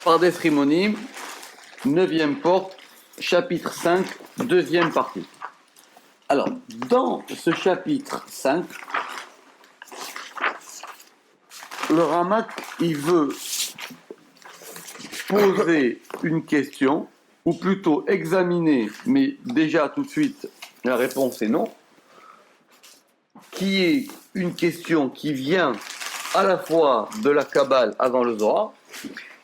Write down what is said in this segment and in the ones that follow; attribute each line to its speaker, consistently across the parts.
Speaker 1: Pardes Rimonim, 9e porte, chapitre 5, deuxième partie. Alors, dans ce chapitre 5, le Ramak, il veut poser une question, ou plutôt examiner, mais déjà tout de suite, la réponse est non, qui est une question qui vient à la fois de la Kabbale avant le Zohar,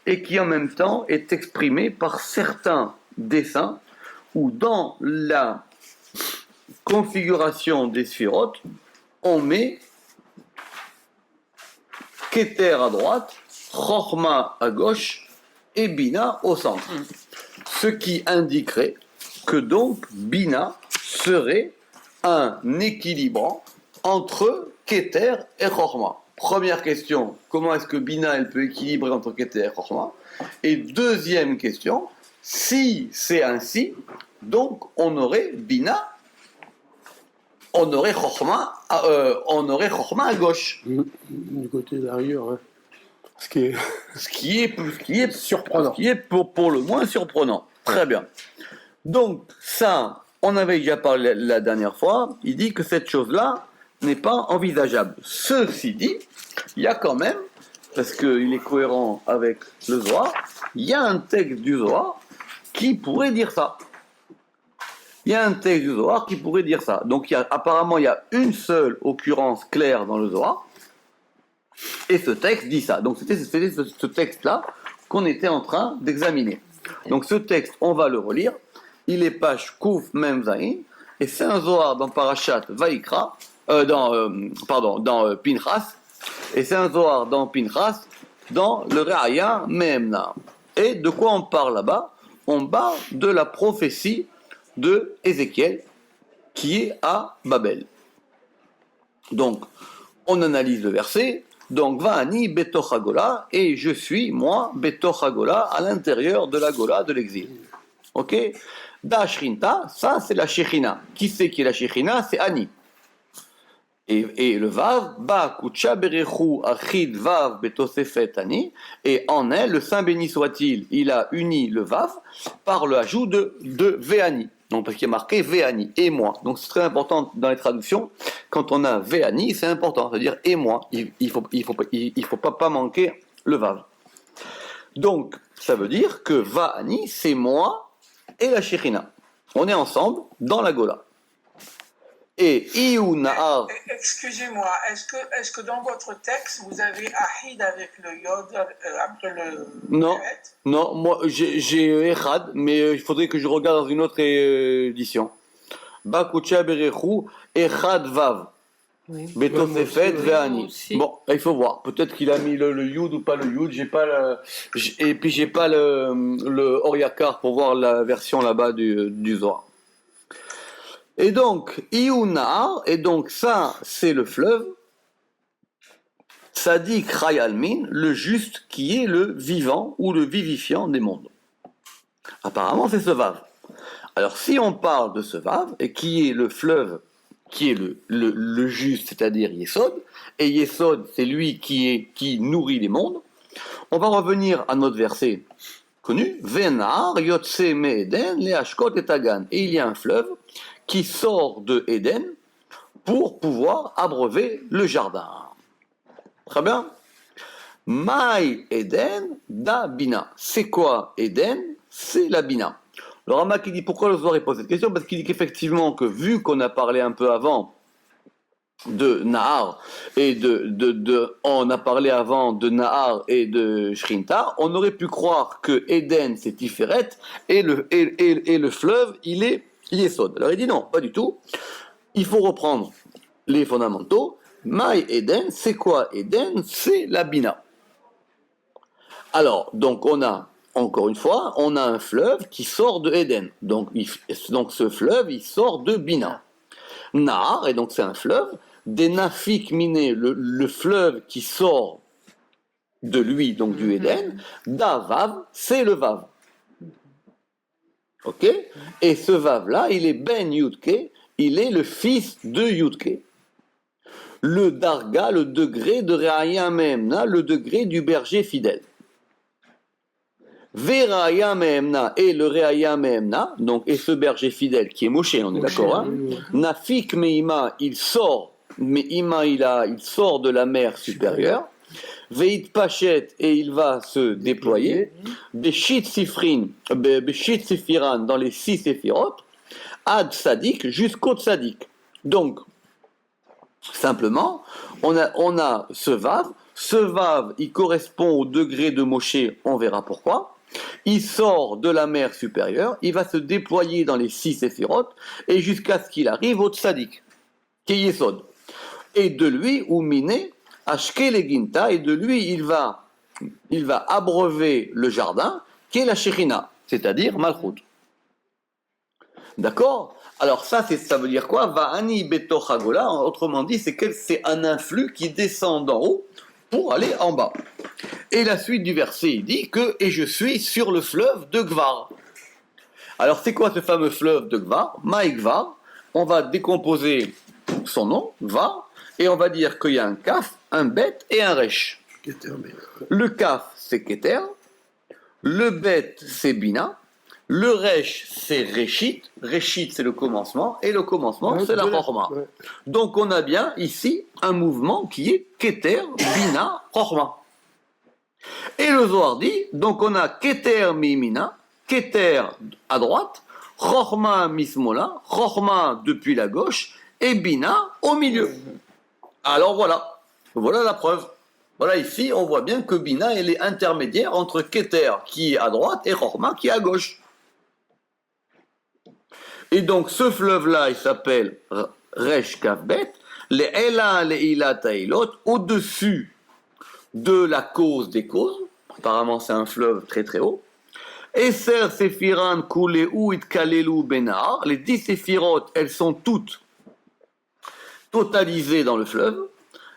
Speaker 1: et qui en même temps est exprimée par certains dessins, où dans la configuration des sphirotes, on met Keter à droite, Chochma à gauche et Bina au centre. Ce qui indiquerait que donc Bina serait un équilibrant entre Keter et Chochma. Première question, comment est-ce que Bina elle peut équilibrer entre Keter et Chochma? Et deuxième question, si c'est ainsi, donc on aurait Bina, on aurait Chochma à gauche.
Speaker 2: Du côté d'arrière, hein. Ce qui est surprenant.
Speaker 1: Ce qui est pour le moins surprenant. Très bien. Donc, ça, on avait déjà parlé la dernière fois, il dit que cette chose-là n'est pas envisageable. Ceci dit, il y a quand même, parce qu'il est cohérent avec le Zohar, il y a un texte du Zohar qui pourrait dire ça. Il y a un texte du Zohar qui pourrait dire ça. Donc, apparemment, il y a une seule occurrence claire dans le Zohar, et ce texte dit ça. Donc, c'était ce texte-là qu'on était en train d'examiner. Donc, ce texte, on va le relire. Il est page Kouf Mem Zayin, et c'est un Zohar dans Parashat Vaikra, dans Pinchas, et c'est un Zohar dans Pinchas, dans le Re'aya Memna. Et de quoi on parle là-bas? On parle de la prophétie de Ézéchiel qui est à Babel. Donc, on analyse le verset. Donc, Va'ani betoch hagola, et je suis, moi, betoch hagola, à l'intérieur de la gola de l'exil. Ok? Da shrinta, ça c'est la shechina. Qui c'est qui est la shechina? C'est Ani. Et le vav, ba kucha berechu achid vav betosefet ani, et en elle, le Saint béni soit-il, il a uni le vav par le ajout de ve'ani. Donc, parce qu'il y a marqué ve'ani, et moi. Donc, c'est très important dans les traductions. Quand on a ve'ani, c'est important, c'est-à-dire et moi. Il faut pas manquer le vav. Donc, ça veut dire que va'ani, c'est moi et la shechina. On est ensemble dans la gola. Et Iou Nahar.
Speaker 3: Excusez-moi, est-ce que dans votre texte, vous avez Ahid avec le Yod après le.
Speaker 1: Non, moi j'ai Echad, mais il faudrait que je regarde dans une autre édition. Bakucha Berechu, Echad Vav. Betosefet Ve'ani. Bon, il faut voir. Peut-être qu'il a mis le Yud ou pas le Yud. Et puis j'ai pas le Oriakar pour voir la version là-bas du Zohar. Et donc, Iounar, et donc ça, c'est le fleuve, Tzadik Rayalmin, le juste qui est le vivant ou le vivifiant des mondes. Apparemment, c'est ce Vav. Alors, si on parle de ce Vav, et qui est le fleuve, qui est le juste, c'est-à-dire Yesod, et Yesod, c'est lui qui nourrit les mondes, on va revenir à notre verset connu, Venar, Yotse Me'eden, Leashkot et Tagan. Et il y a un fleuve qui sort de Éden pour pouvoir abreuver le jardin. Très bien. Maï Éden da Bina. C'est quoi Éden? C'est la Bina. Le Ramak qui dit pourquoi le Zohar pose cette question? Parce qu'il dit qu'effectivement, que vu qu'on a parlé un peu avant de Nahar et on a parlé avant de Nahar et de Shrinta, on aurait pu croire que Éden c'est Tiferet et le fleuve il est Yesod. Alors il dit non, pas du tout. Il faut reprendre les fondamentaux. Maï Eden, c'est quoi Eden? C'est la Bina. Alors, donc on a, encore une fois, on a un fleuve qui sort de Eden. Donc ce fleuve, il sort de Bina. Nahar, et donc c'est un fleuve, des Nafik miné, le fleuve qui sort de lui, donc du Eden, Davav, c'est le Vav. Ok? Et ce Vav-là, il est Ben Yudke, il est le fils de Yudke. Le Darga, le degré de Re'aya Memna, le degré du berger fidèle. Veraya Mehemna et le Reaya Mehemna, donc et ce berger fidèle qui est Moshe, on est d'accord, hein? Nafik Meima, il sort, Meima il sort de la mer supérieure. Veit Pachet et il va se déployer. Beshit Sifrin, Beshit Sifiran dans les 6 séphirot, Ad Sadik jusqu'au Tzadik. Donc, simplement, on a ce Vav. Ce Vav, il correspond au degré de Moshe, on verra pourquoi. Il sort de la mer supérieure, il va se déployer dans les 6 séphirotes, et jusqu'à ce qu'il arrive au Tzadik, qui est Yesod. Et de lui, ou Miné, Ashke le Ginta, et de lui, il va abreuver le jardin, qui est la Shekhinah, c'est-à-dire Malchut. D'accord? Alors ça veut dire quoi? Va'ani betoch hagola, autrement dit, c'est un influx qui descend d'en haut pour aller en bas. Et la suite du verset, il dit que « Et je suis sur le fleuve de Gvar ». Alors c'est quoi ce fameux fleuve de Gvar? Maïgvar. On va décomposer son nom, Gvar, et on va dire qu'il y a un Kaf, un Bet et un Resh. Le Kaf, c'est Keter, le Bet, c'est Bina, le Resh, c'est Reshit. Reshit, c'est le commencement, et le commencement, c'est la Chorma. Ouais. Donc on a bien ici un mouvement qui est Keter, Bina, Chorma. Et le Zohar dit, donc on a Keter Mimina, Keter à droite, Chorma Mismola, Chorma depuis la gauche, et Bina au milieu. Alors voilà la preuve. Voilà ici, on voit bien que Bina, elle est intermédiaire entre Keter qui est à droite et Chorma qui est à gauche. Et donc ce fleuve-là, il s'appelle Resh Kavbet, les Ela, les Ila Tailot, au-dessus de la cause des causes. Apparemment, c'est un fleuve très très haut. Esser Sephiran Kuleu Itkalelu Benar, les 10 séphirot, elles sont toutes totalisées dans le fleuve.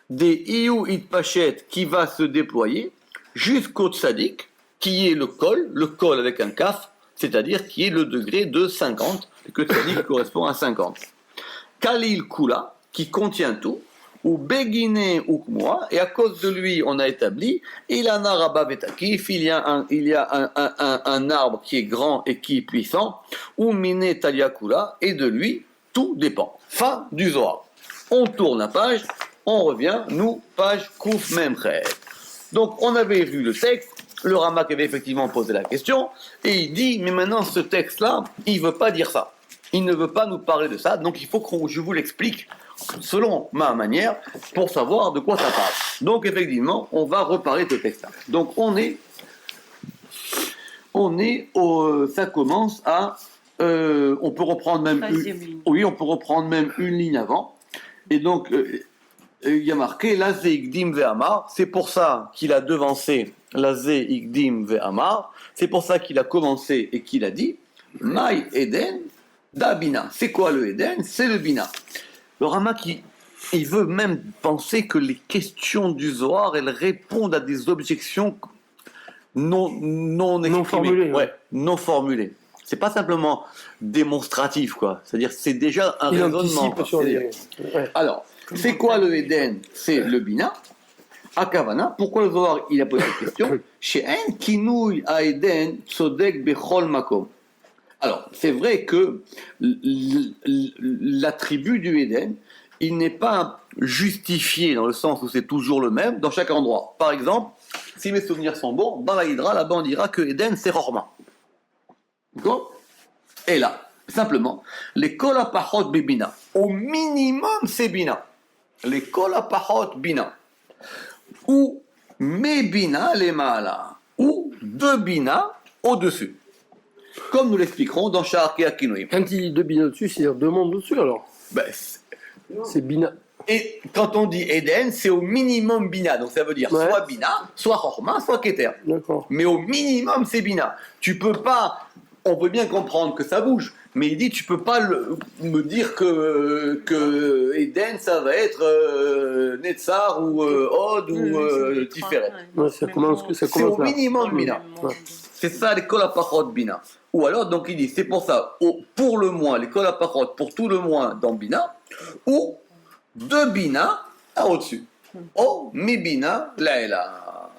Speaker 1: Des Iou Itpachet qui va se déployer jusqu'au Tzadik, qui est le col avec un kaf, c'est-à-dire qui est le degré de 50, que Tzadik correspond à 50. Kalil Kula, qui contient tout, ou Begine Ukmoa, et à cause de lui, on a établi, il a il y a un arbre qui est grand et qui est puissant, ou Mine Taliakula, et de lui, tout dépend. Fin du Zohar. On tourne la page, on revient, nous, page Kouf Memchet. Donc, on avait vu le texte, le Ramak avait effectivement posé la question, et il dit, mais maintenant, ce texte-là, il ne veut pas dire ça. Il ne veut pas nous parler de ça, donc il faut que je vous l'explique selon ma manière, pour savoir de quoi ça parle. Donc, effectivement, on va reparler de ce texte-là. Donc, ça commence à, on peut reprendre même une ligne avant, et donc, il y a marqué Lazé Igdim Ve'amar, c'est pour ça qu'il a devancé Lazé Igdim Ve'amar, c'est pour ça qu'il a commencé et qu'il a dit Maï Eden da Bina. C'est quoi le Eden? C'est le Bina. Le Ramak, il veut même penser que les questions du Zohar, elles répondent à des objections non formulées. Ouais, non formulées. C'est pas simplement démonstratif, quoi. C'est-à-dire, c'est déjà un raisonnement. Ouais. Alors, c'est quoi le Eden? C'est le Bina. Akavana. Pourquoi le Zohar, il a posé cette question? She'en kinouy a Eden tzodek bechol makom. Alors, c'est vrai que l'attribut du Eden, il n'est pas justifié dans le sens où c'est toujours le même dans chaque endroit. Par exemple, si mes souvenirs sont bons, dans la Hydra, là-bas on dira que Eden c'est Chorma. D'accord? Et là, simplement, les kolapachot bebina, au minimum c'est bina. Les kolapachot bina. Ou mes bina les maala. Ou deux bina au-dessus. Comme nous l'expliquerons dans Sha'arkei Akinoïm.
Speaker 2: Quand il dit deux bina au-dessus, c'est-à-dire deux mondes au-dessus alors?
Speaker 1: Ben,
Speaker 2: c'est bina.
Speaker 1: Et quand on dit Eden, c'est au minimum bina. Donc ça veut dire soit bina, soit chorma, soit keter.
Speaker 2: D'accord.
Speaker 1: Mais au minimum, c'est bina. Tu peux pas. On peut bien comprendre que ça bouge, mais il dit tu peux pas me dire que Eden ça va être Netzar ou Od ou Tiferet.
Speaker 2: Ouais, ça commence
Speaker 1: c'est au minimum bina. Ouais. C'est ça les kolapachot bina. Ou alors donc il dit c'est pour ça pour le moins les kolapachot pour tout le moins dans bina ou de bina à au-dessus. Oh mi bina laela.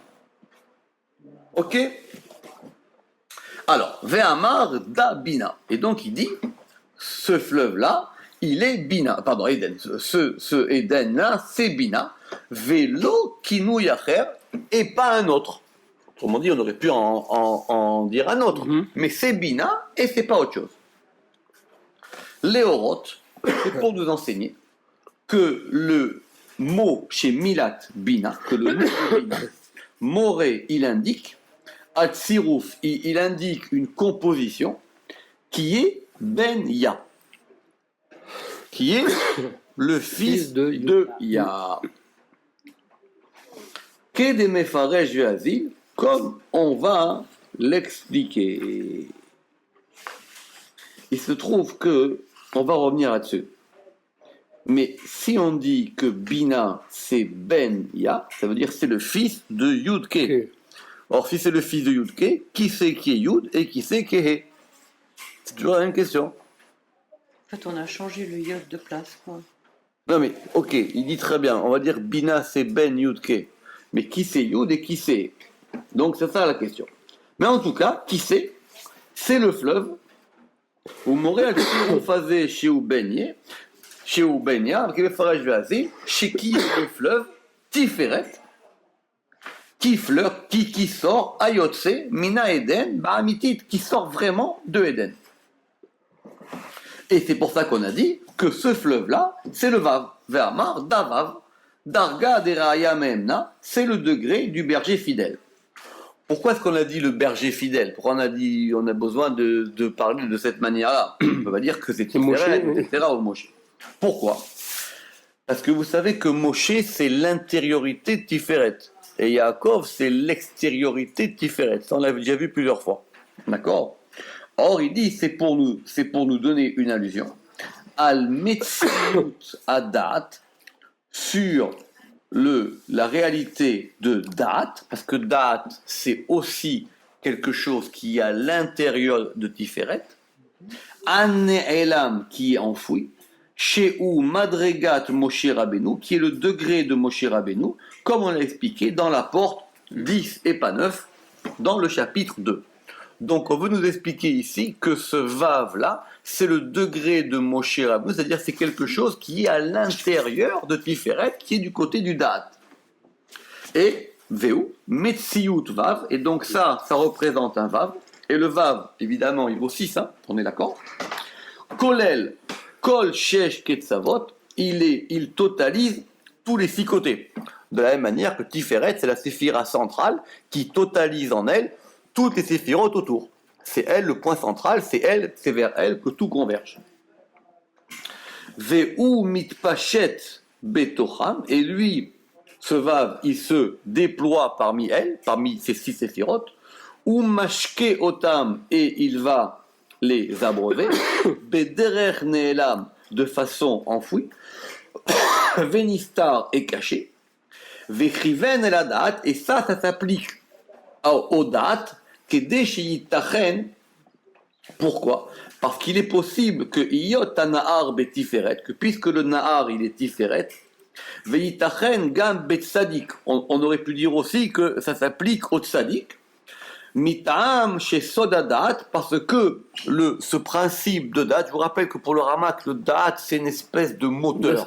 Speaker 1: Ok. Alors, Ve'amar da Bina. Et donc il dit, ce fleuve-là, il est Bina. Pardon, Eden. Ce Eden-là, c'est Bina. Velo kinu yacher, et pas un autre. Autrement dit, on aurait pu en dire un autre. Mais c'est Bina et c'est pas autre chose. Léoroth, c'est pour nous enseigner que le mot chez Milat Bina, que le mot de Bina, Moré, il indique, Atsirouf, il indique une composition qui est Ben Ya, qui est le fils de Ya. Qu'est Mefaresh Ve'azil, comme on va l'expliquer. Il se trouve que, on va revenir là-dessus. Mais si on dit que Bina c'est Ben Ya, ça veut dire que c'est le fils de Yudke.
Speaker 2: Okay.
Speaker 1: Or, si c'est le fils de Yudke, qui c'est qui est Yud et qui c'est qui est He? C'est toujours la même question.
Speaker 4: En fait, on a changé le yod de place, quoi.
Speaker 1: Non mais, ok, il dit très bien, on va dire Bina c'est Ben Yudke. Mais qui c'est Yud et qui c'est? Donc c'est ça la question. Mais en tout cas, qui c'est le fleuve où Montréal on faisait chez Oubenier, chez Oubenia, chez qui est le fleuve Tiferet, qui sort Ayotse, Mina Eden, Bahamitit, qui sort vraiment de Eden. Et c'est pour ça qu'on a dit que ce fleuve-là, c'est le Vav, Ve'amar, Davav, Darga Deraya Mehemna, c'est le degré du berger fidèle. Pourquoi est-ce qu'on a dit le berger fidèle? Pourquoi on a dit on a besoin de parler de cette manière-là? On va dire que c'est Tiferet, etc. au Moshe. Pourquoi? Parce que vous savez que Moshe, c'est l'intériorité de Tiferet. Et Yaakov, c'est l'extériorité de Tiferet. Ça, on l'a déjà vu plusieurs fois. D'accord? Or, il dit, c'est pour nous donner une allusion. Al Metzilut Adat, sur la réalité de Da'at, parce que Da'at, c'est aussi quelque chose qui est à l'intérieur de Tiferet. An Elam, qui est enfoui. Chez ou Madregat Moshe Rabbeinu, qui est le degré de Moshe Rabbeinu, comme on l'a expliqué dans la porte 10 et pas 9, dans le chapitre 2. Donc on veut nous expliquer ici que ce Vav-là, c'est le degré de Moshe Rabbeinu, c'est-à-dire c'est quelque chose qui est à l'intérieur de Tiferet, qui est du côté du Da'at. Et Veu, Metziut Vav, et donc ça représente un Vav, et le Vav, évidemment, il vaut 6, hein, on est d'accord. Kolel, Kol Shesh Ketzavot, il totalise tous les 6 côtés. De la même manière que Tiferet, c'est la séphira centrale qui totalise en elle toutes les séphirotes autour. C'est elle le point central, c'est vers elle que tout converge. Veu mitpachet betocham, et lui, ce Vav, il se déploie parmi elles, parmi ces 6 séphirotes, ou mashke otam, et il va les abreuver, bederer ne'elam, de façon enfouie, venistar est caché, vechriven el adat, et ça s'applique au dat, kedé sheyitachen. Pourquoi? Parce qu'il est possible que iyot nahar betiferet, que puisque le nahar il est tiferet, veitachen gam betsadik, on aurait pu dire aussi que ça s'applique au tsadik, Mitam chez Sodadat, parce que ce principe de date, je vous rappelle que pour le Ramak, le date c'est une espèce de moteur.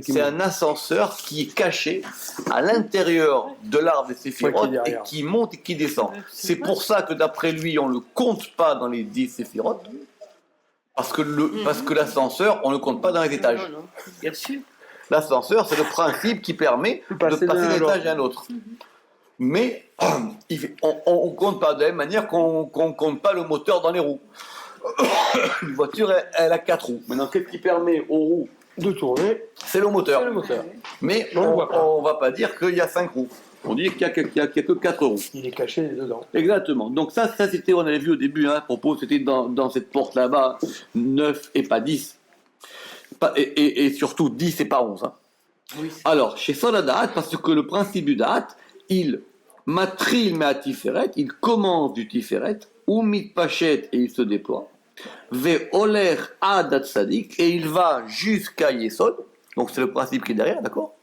Speaker 1: C'est un ascenseur qui est caché à l'intérieur de l'arbre des Séphirotes et qui monte et qui descend. C'est pour ça que d'après lui, on ne le compte pas dans les 10 Séphirotes, parce que l'ascenseur, on ne le compte pas dans les étages.
Speaker 4: Non, bien sûr.
Speaker 1: L'ascenseur, c'est le principe qui permet de passer d'un étage à un autre. Mais on ne compte pas de la même manière qu'on ne compte pas le moteur dans les roues. Une voiture, elle a 4 roues. Maintenant, qu'est-ce qui permet aux roues
Speaker 2: de tourner?
Speaker 1: C'est le moteur. Mais on ne va pas dire qu'il y a 5 roues. On dit qu'il n'y a que 4 roues.
Speaker 2: Il est caché dedans.
Speaker 1: Exactement. Donc ça c'était, on avait vu au début, à propos, c'était dans cette porte là-bas, 9 et pas 10. Et surtout 10 et pas 11. Hein. Oui. Alors, chez Sodadat, parce que le principe du Da'at, il matril me tiferet, il commence du tiferet, ou mitpachet et il se déploie, ve oler ad tzadik et il va jusqu'à Yesod, donc c'est le principe qui est derrière, d'accord?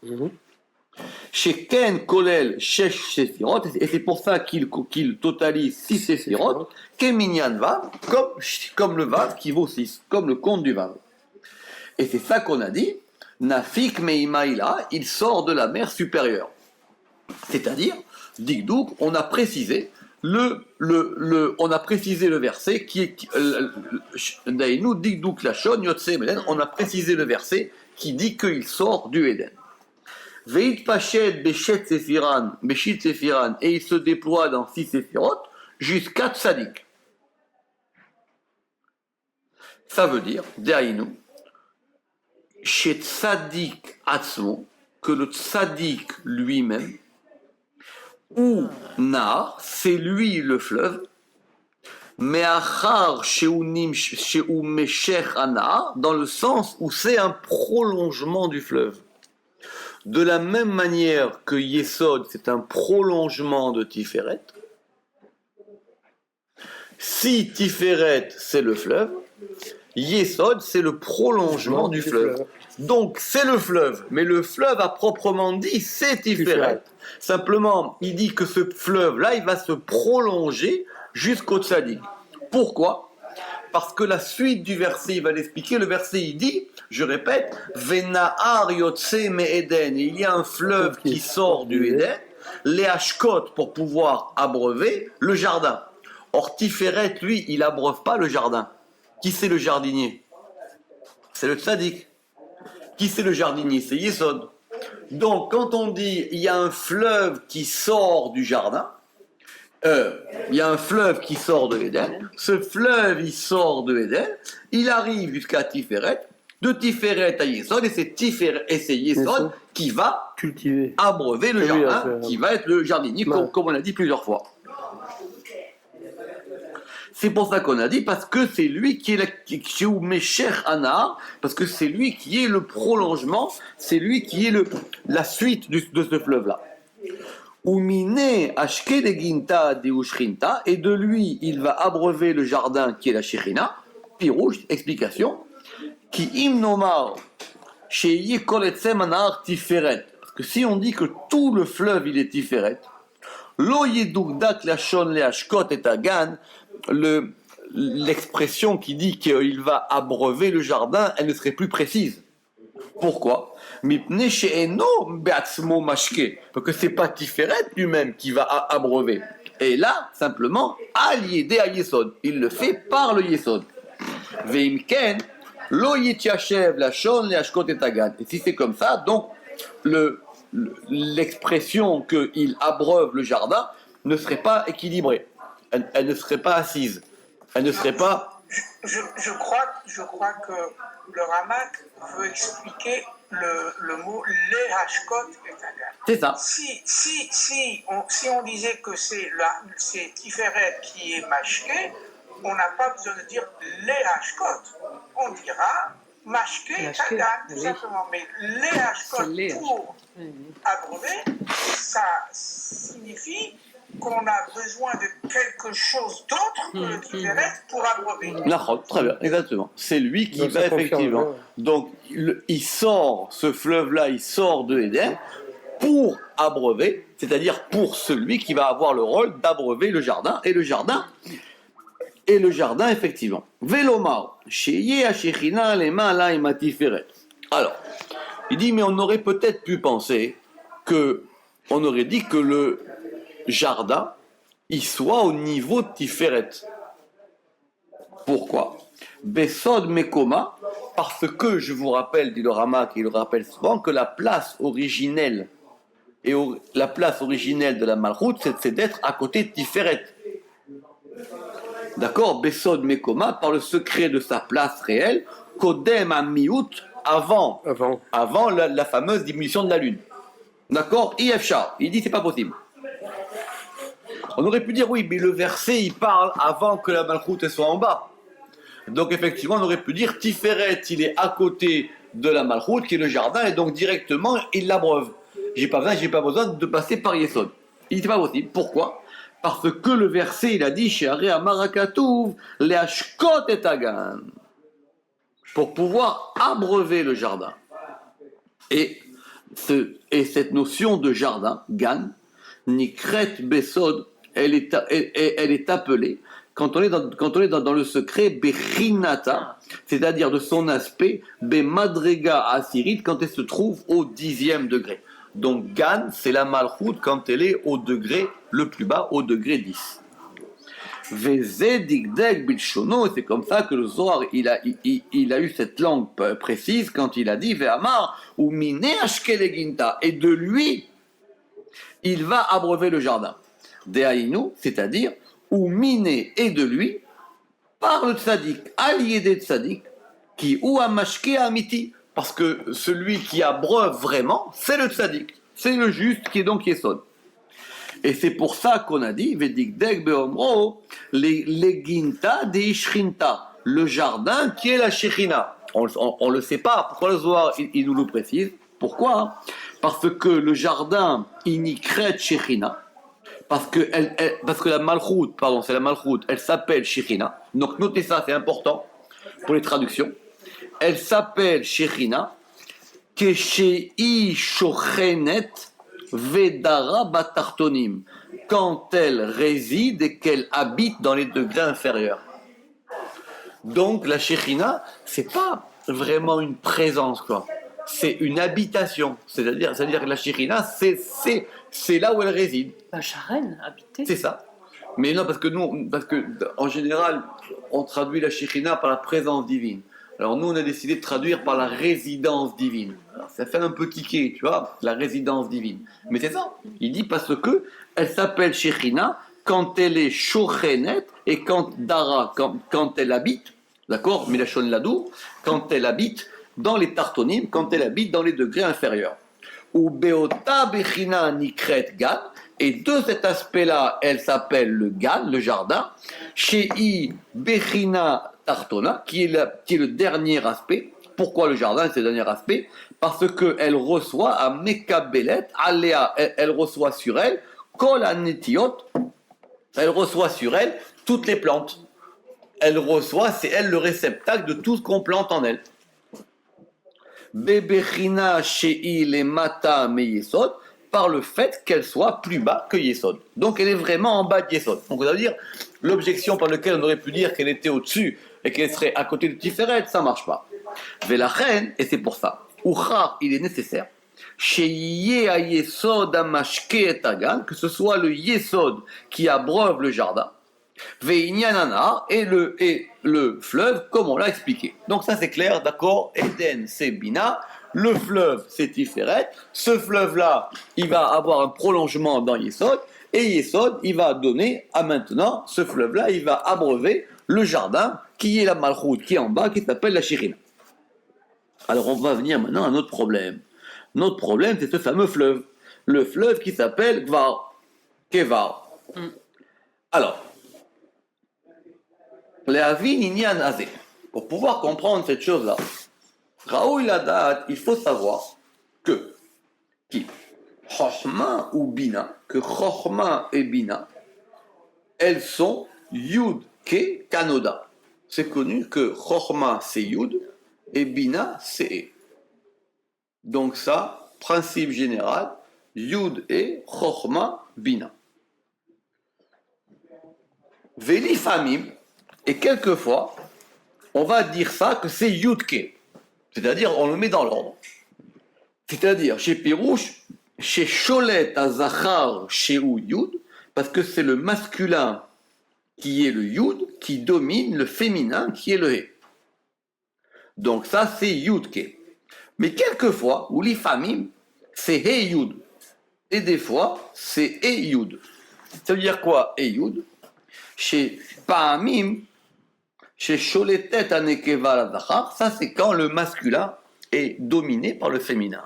Speaker 1: Chez Ken Kolel Shesh Sefirot, et c'est pour ça qu'il totalise 6 Sefirot, Keminyan Vav, comme le Vav qui vaut 6, comme le compte du Vav. Et c'est ça qu'on a dit, Nafik Meimaïla, il sort de la mer supérieure. C'est-à-dire, Dikdouk, on a précisé le verset qui est Daïnou Dikdouk Lachon Yotse Meden, on a précisé le verset qui dit qu'il sort du Éden. Veit Pachet Beshet Sefiran, Beshit Sefiran, et il se déploie dans 6 Sefirot jusqu'à Tzadik. Ça veut dire, Daïnou, chez Tzadik Atzmo, que le Tzadik lui-même, ou Nar, c'est lui le fleuve, mais Achar Sheu Meshech Anar, dans le sens où c'est un prolongement du fleuve. De la même manière que Yesod, c'est un prolongement de Tiferet, si Tiferet, c'est le fleuve, Yesod, c'est le prolongement du fleuve. Donc, c'est le fleuve, mais le fleuve, à proprement dit, c'est Tiferet. Simplement, il dit que ce fleuve-là, il va se prolonger jusqu'au Tzadik. Pourquoi ? Parce que la suite du verset, il va l'expliquer. Le verset, il dit, je répète, Venahar Yotse Me Eden. Il y a un fleuve qui sort du Éden, les Hashkot, pour pouvoir abreuver le jardin. Or, Tiferet, lui, il abreuve pas le jardin. Qui c'est le jardinier ? C'est le Tzadik. Qui c'est le jardinier ? C'est Yesod. Donc, quand on dit il y a un fleuve qui sort du jardin, il y a un fleuve qui sort de l'Éden, ce fleuve il sort de l'Éden, il arrive jusqu'à Tiferet, de Tiferet à Yesod, et c'est Yesod qui va
Speaker 2: cultiver,
Speaker 1: abreuver le jardin, qui va être le jardinier, comme on l'a dit plusieurs fois. C'est pour ça qu'on a dit, parce que c'est lui qui est chez Meshech Anar, parce que c'est lui qui est le prolongement, c'est lui qui est la suite de ce fleuve-là. Umine Ashke de Ginta de Ushrinta, et de lui, il va abreuver le jardin qui est la Shechina. Pirouche, explication. Qui imnomar Sheye Koletsem Anar Tiferet. Parce que si on dit que tout le fleuve il est Tiferet, Lo Yedugdak Lachon Le Ashkot et Agan, l'expression qui dit qu'il va abreuver le jardin, elle ne serait plus précise. Pourquoi ? Parce que c'est pas Tiferet lui-même qui va abreuver. Et là, simplement, Al-Yedé à Yesod. Il le fait par le Yesod. Veimken, lo yitiashev la shon le ashkot et tagan. Et si c'est comme ça, donc l'expression qu'il abreuve le jardin ne serait pas équilibrée. Elle ne serait pas assise. Elle ne serait pas...
Speaker 3: Je crois que le Ramak veut expliquer le mot les hashkot et tagan.
Speaker 1: C'est ça.
Speaker 3: Si on disait que c'est Tiferet qui est mashké, on n'a pas besoin de dire les hashkot. On dira mashké et tagan, tout simplement. Mais les hashkot pour abreuver, ça signifie qu'on a besoin de quelque chose d'autre que le Tiferet pour abreuver.
Speaker 1: Très bien, exactement. C'est lui qui va effectivement. Donc, il sort, ce fleuve-là, il sort de Éden pour abreuver, c'est-à-dire pour celui qui va avoir le rôle d'abreuver le jardin, et le jardin, effectivement. Velomar, Sheye Ashechina Lema Laima Tiferet. Alors, il dit, mais on aurait peut-être pu penser on aurait dit que le jardin, il soit au niveau de Tiferet. Pourquoi ? Besod Mekoma, parce que je vous rappelle, dit le Rama, qui le rappelle souvent, que la place originelle de la Malchut, c'est d'être à côté de Tiferet. D'accord ? Besod Mekoma, par le secret de sa place réelle, Kodem Amiout, avant la fameuse diminution de la lune. D'accord ? IFSHA, il dit c'est pas possible. On aurait pu dire oui, mais le verset il parle avant que la Malchut soit en bas. Donc effectivement, on aurait pu dire Tiferet, il est à côté de la Malchut, qui est le jardin, et donc directement il l'abreuve. J'ai pas besoin de passer par Yesod. Il n'est pas possible. Pourquoi ? Parce que le verset il a dit Sheare Amarakatouv le Ashkot et Tagan, pour pouvoir abreuver le jardin. Et Et cette notion de jardin, gan, nikret besod, elle est appelée, quand on est dans le secret, bechinata, c'est-à-dire de son aspect, bemadrega asirite, quand elle se trouve au 10e degré. Donc gan, c'est la malchoute quand elle est au degré le plus bas, au degré 10. Vezedikdek bilshono, et c'est comme ça que le Zohar il a eu cette langue précise quand il a dit Ve'amar ou mine ashkeleginta, et de lui il va abreuver le jardin. Dehainu, c'est-à-dire ou mine, et de lui par le tzaddik, allié des tzaddik, qui ou amashke amiti, parce que celui qui abreuve vraiment, c'est le tzaddik, c'est le juste qui est donc Yesod. Et c'est pour ça qu'on a dit, Vedikdek beomro, les ginta de ishrinta, le jardin qui est la shechina. On le sait pas, pourquoi le Zohar il nous le précise. Pourquoi? Parce que le jardin, il n'y crée shechina, parce que la malchoute, c'est la malchoute, elle s'appelle shechina. Donc notez ça, c'est important pour les traductions. Elle s'appelle shechina, keshei shochenet Vedara batartonim, quand elle réside et qu'elle habite dans les degrés inférieurs. Donc la Shechina, c'est pas vraiment une présence, quoi. C'est une habitation. C'est-à-dire que la Shechina, c'est là où elle réside.
Speaker 4: La charène, habiter.
Speaker 1: C'est ça. Mais non, parce que en général, on traduit la Shechina par la présence divine. Alors nous, on a décidé de traduire par la résidence divine. Alors, ça fait un peu tiquer, tu vois, la résidence divine. Mais c'est ça. Il dit parce que elle s'appelle Shechina quand elle est shochenet et quand elle habite, d'accord, Milachon Ladou, quand elle habite dans les tartonimes, quand elle habite dans les degrés inférieurs. Ou beota bechina nikret gan, et de cet aspect-là, elle s'appelle le gan, le jardin. Shei bechina tartona, qui est le dernier aspect. Pourquoi le jardin, c'est le dernier aspect? Parce qu'elle reçoit à Mekabelet, Aléa, elle reçoit sur elle, Kol anetiot, elle reçoit sur elle toutes les plantes. Elle reçoit, c'est elle le réceptacle de tout ce qu'on plante en elle. Bebechina shei le mata me yesod, par le fait qu'elle soit plus bas que Yesod. Donc elle est vraiment en bas de Yesod. Donc ça veut dire, l'objection par laquelle on aurait pu dire qu'elle était au-dessus et qu'elle serait à côté de Tiferet, ça marche pas. Velachen, et c'est pour ça, Uchar, il est nécessaire, Sheyye a Yesod amashke et agan, que ce soit le Yesod qui abreuve le jardin, Veinyanana, et le fleuve, comme on l'a expliqué. Donc ça c'est clair, d'accord, Eden c'est Bina, le fleuve c'est Tiferet, ce fleuve-là, il va avoir un prolongement dans Yesod, et Yesod, il va donner à maintenant, ce fleuve-là, il va abreuver le jardin, qui est la malchoute, qui est en bas, qui s'appelle la Shechina. Alors on va venir maintenant à notre problème. Notre problème, c'est ce fameux fleuve. Le fleuve qui s'appelle Gvar. Kevar. Alors, Lehavin Inyan Azé. Pour pouvoir comprendre cette chose-là, Raoul Ladat, il faut savoir que Chochma ou Bina, que Chochma et Bina, elles sont Yud Ke Kanoda. C'est connu que Chochma c'est Yud et Bina c'est E. Donc ça, principe général, Yud et Chochma Bina. Velifamim, et quelquefois, on va dire ça que c'est Yud Ke. C'est-à-dire, on le met dans l'ordre. C'est-à-dire, chez Pirouche, chez Cholet Azachar, chez ou Yud, parce que c'est le masculin qui est le Yud, qui domine le féminin qui est le He. Donc ça, c'est Yud Ke. Mais quelquefois, ou l'ifamim, c'est He Yud. Et des fois, c'est E Yud. Ça veut dire quoi, E Yud? Chez Paamim, chez Sholetet Anekeva Lazachar, ça c'est quand le masculin est dominé par le féminin.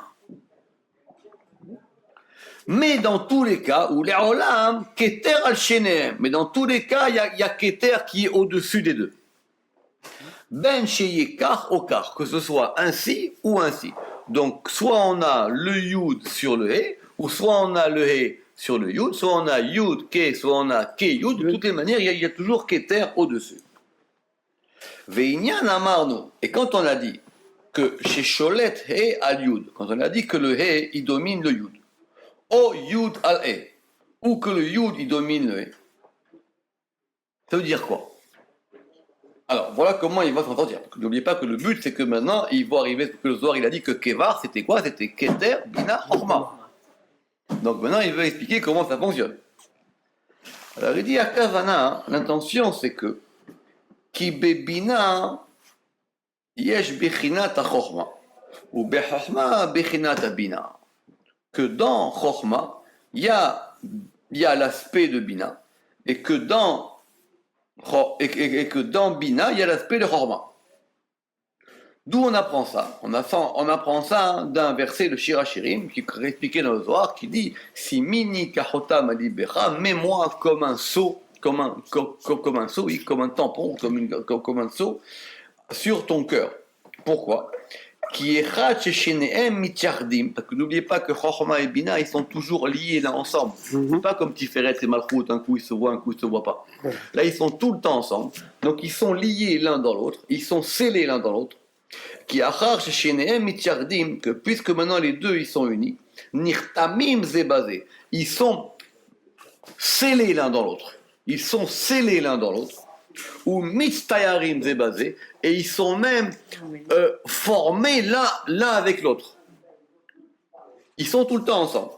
Speaker 1: Mais dans tous les cas, où les olam, Keter al shenehem, mais dans tous les cas, il y a Keter qui est au-dessus des deux. Ben sheye kar au kar, que ce soit ainsi ou ainsi. Donc, soit on a le yud sur le he, ou soit on a le he sur le yud, soit on a yud ke, soit on a ke yud. De toutes les manières, il y a toujours Keter au-dessus. Veinyan amarno, et quand on a dit que chez Cholet He al Yud, quand on a dit que le He, il domine le Yud, ou Yud al He, ou que le Yud, il domine le He, ça veut dire quoi? Alors, voilà comment il va s'en sortir. N'oubliez pas que le but, c'est que maintenant, il va arriver, que le Zohar, il a dit que Kevar, c'était quoi? C'était Keter, Bina, Horma. Donc maintenant, il veut expliquer comment ça fonctionne. Alors, il dit à Kavana, l'intention, c'est que Ki bebina yesh bechinat ha-chorma, ou be-chorma bechinat ha-bina. Que dans Chorma, il y a l'aspect de Bina, et que dans Bina, il y a l'aspect de Chorma. D'où on apprend ça? On apprend ça d'un verset de Shir HaShirim qui est expliqué dans le Zohar, qui dit si mini kachotam alibecha, mets-moi comme un seau, comme un seau, oui, comme un tampon, comme un seau sur ton cœur. Pourquoi? Qui est parce que n'oubliez pas que Chochma et Bina, ils sont toujours liés là ensemble. C'est pas comme Tiferet et Malchut, un coup ils se voient, un coup ils se voient pas. Là ils sont tout le temps ensemble, donc ils sont liés l'un dans l'autre, ils sont scellés l'un dans l'autre. Qui achar shenehem mitchardim, que puisque maintenant les deux ils sont unis, nirtamim zebazé, ils sont scellés l'un dans l'autre. Ils sont scellés l'un dans l'autre. Ou mitztayarim zebazé, et ils sont même formés l'un avec l'autre. Ils sont tout le temps ensemble.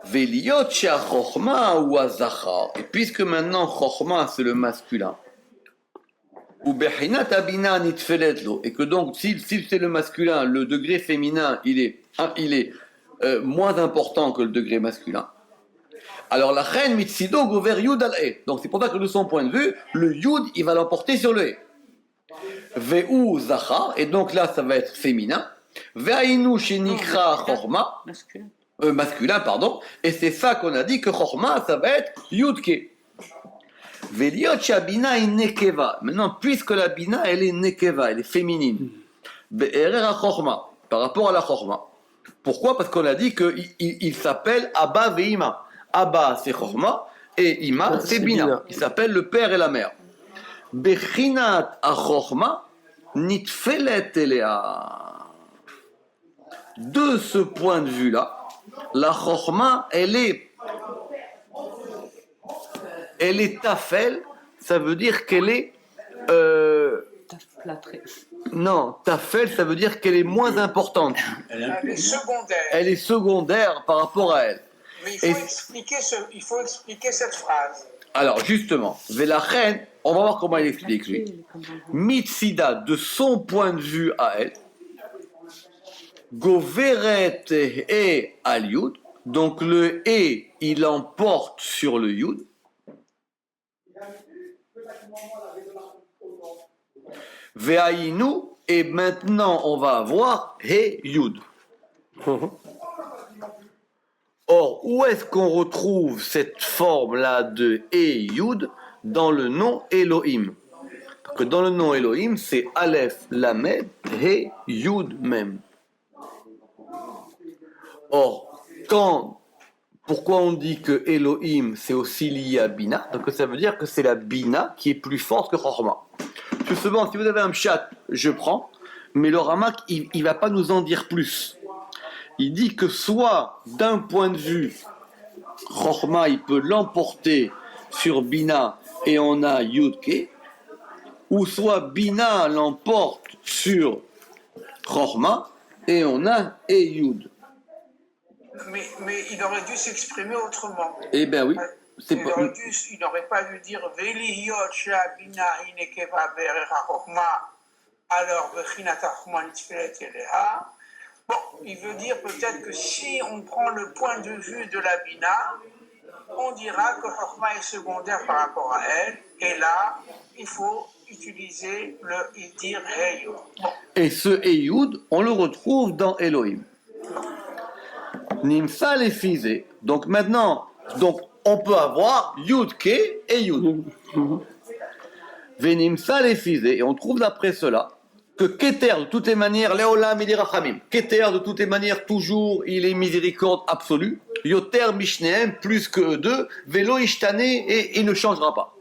Speaker 1: Veliot shea chochma ou azachar, et puisque maintenant chochma c'est le masculin. Ou bechinat abina nitfelet lo, et que donc si c'est le masculin, le degré féminin il est moins important que le degré masculin. Alors la reine mitzido gover yud al e. Donc c'est pour ça que de son point de vue, le yud il va l'emporter sur le e. Ve'u zachar, et donc là ça va être féminin. Ve'ainu shenikra chorma, masculin pardon. Et c'est ça qu'on a dit que chorma ça va être yudke. Ve'liot shabina in nekeva. Maintenant puisque la bina elle est nekeva, elle est féminine. Be'erer ha chorma, par rapport à la chorma. Pourquoi? Parce qu'on a dit qu'il s'appelle Abba ve'ima. Abba c'est Chorma et Ima c'est Bina. Il s'appelle le père et la mère. Bechinat ha-Chorma nitfelet elea. De ce point de vue-là, la Chorma, elle est tafel, ça veut dire qu'elle est non, tafel, ça veut dire qu'elle est moins importante.
Speaker 3: Elle est secondaire.
Speaker 1: Elle est secondaire par rapport à elle.
Speaker 3: Mais il faut expliquer cette phrase.
Speaker 1: Alors justement, Velachen, on va voir comment il explique lui. Mitzida, de son point de vue à elle, Goveret e al Yud, donc le e, il emporte sur le Yud. Ve'ainu, et maintenant on va avoir he Yud. Or, où est-ce qu'on retrouve cette forme-là de E Yud dans le nom Elohim? Parce que dans le nom Elohim, c'est Aleph, Lamed, He, Yud même. Or, pourquoi on dit que Elohim, c'est aussi lié à Bina? Donc ça veut dire que c'est la Bina qui est plus forte que Chorma. Justement, si vous avez un pshat, je prends, mais le Ramak, il ne va pas nous en dire plus. Il dit que soit d'un point de vue, Chorma il peut l'emporter sur Bina et on a Yudke, ou soit Bina l'emporte sur Chorma et on a Yud.
Speaker 3: Mais il aurait dû s'exprimer autrement.
Speaker 1: Eh bien oui.
Speaker 3: Il n'aurait pas dû dire Veliyot Bina Hinekeva Berecha Chorma, alors Bechinat Chorma Nitfelet Eleha. Bon, il veut dire peut-être que si on prend le point de vue de la Bina, on dira que Chorma est secondaire par rapport à elle, et là, il faut utiliser dire Heyud. Bon.
Speaker 1: Et ce Heyud, on le retrouve dans Elohim. Nimsa les fisé. Donc maintenant, on peut avoir Yudke et Yud. Venimsa les fisé. Et on trouve d'après cela que Keter, de toutes les manières, Léolam il est Rachamim. Keter, de toutes les manières, toujours, il est miséricorde absolue. Yoter Mishneem, plus que eux deux. Velo Ishtane, et il ne changera pas.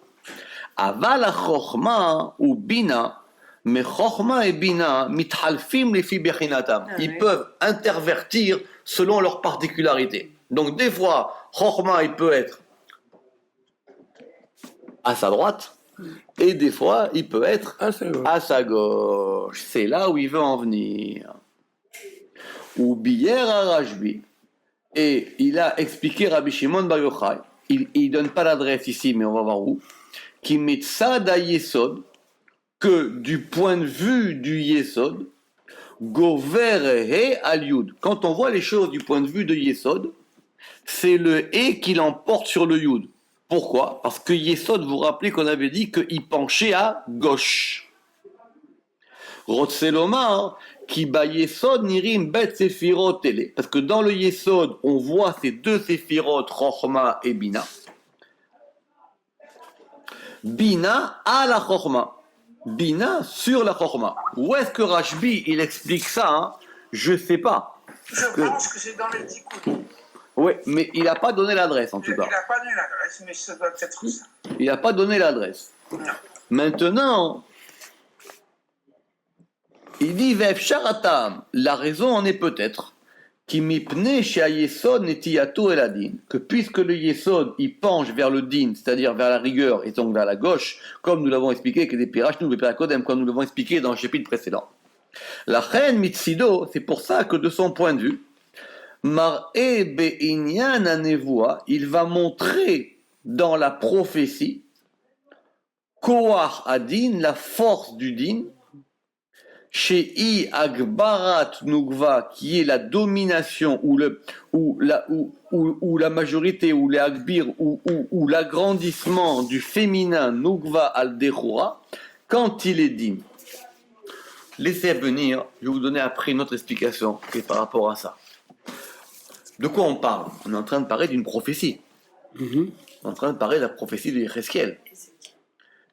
Speaker 1: Aval Chorma ou Bina, Mais Chochma et Bina, mithalfim lefi bechinatam. Ils peuvent intervertir selon leur particularité. Donc des fois, Chochma, il peut être à sa droite, et des fois, il peut être à sa gauche. C'est là où il veut en venir. Ou Biyer à Rajbi, et il a expliqué Rabbi Shimon Bar Yochai, il donne pas l'adresse ici, mais on va voir où, qui met ça d'Ayesod, que du point de vue du Yesod, Gover He al Yud. Quand on voit les choses du point de vue de Yesod, c'est le He qui l'emporte sur le Yud. Pourquoi? Parce que Yesod, vous vous rappelez qu'on avait dit qu'il penchait à gauche. Rotselomar, qui ba Yesod nirim bet sefirot tele. Parce que dans le Yesod, on voit ces deux sefirot, Chochma et Bina. Bina à la Chochma. Bina sur la Chochma. Où est-ce que Rashbi, il explique ça, hein? Je sais pas.
Speaker 3: Je pense que c'est dans les Tikkun.
Speaker 1: Oui, mais il n'a pas donné l'adresse en tout cas.
Speaker 3: Il n'a pas donné l'adresse, mais ça doit être ça.
Speaker 1: Il n'a pas donné l'adresse.
Speaker 3: Non.
Speaker 1: Maintenant, il dit Ve'ef sharatam. La raison en est peut-être qui mipne chez Yesod netiyato el adin, que puisque le Yesod il penche vers le din, c'est-à-dire vers la rigueur et donc vers la gauche, comme nous l'avons expliqué, que des piraches nous le comme nous l'avons expliqué dans le chapitre précédent. La reine mitsido, c'est pour ça que de son point de vue, mar'e be'inyan anevoa, il va montrer dans la prophétie koach adin, la force du din, chez Agbarat Nugva, qui est la domination ou la majorité ou les Agbir ou l'agrandissement du féminin Nugva al Dechura, quand il est dit. Laissez venir, je vais vous donner après une autre explication qui est par rapport à ça. De quoi on parle? On est en train de parler d'une prophétie. On est en train de parler de la prophétie de Ézéchiel.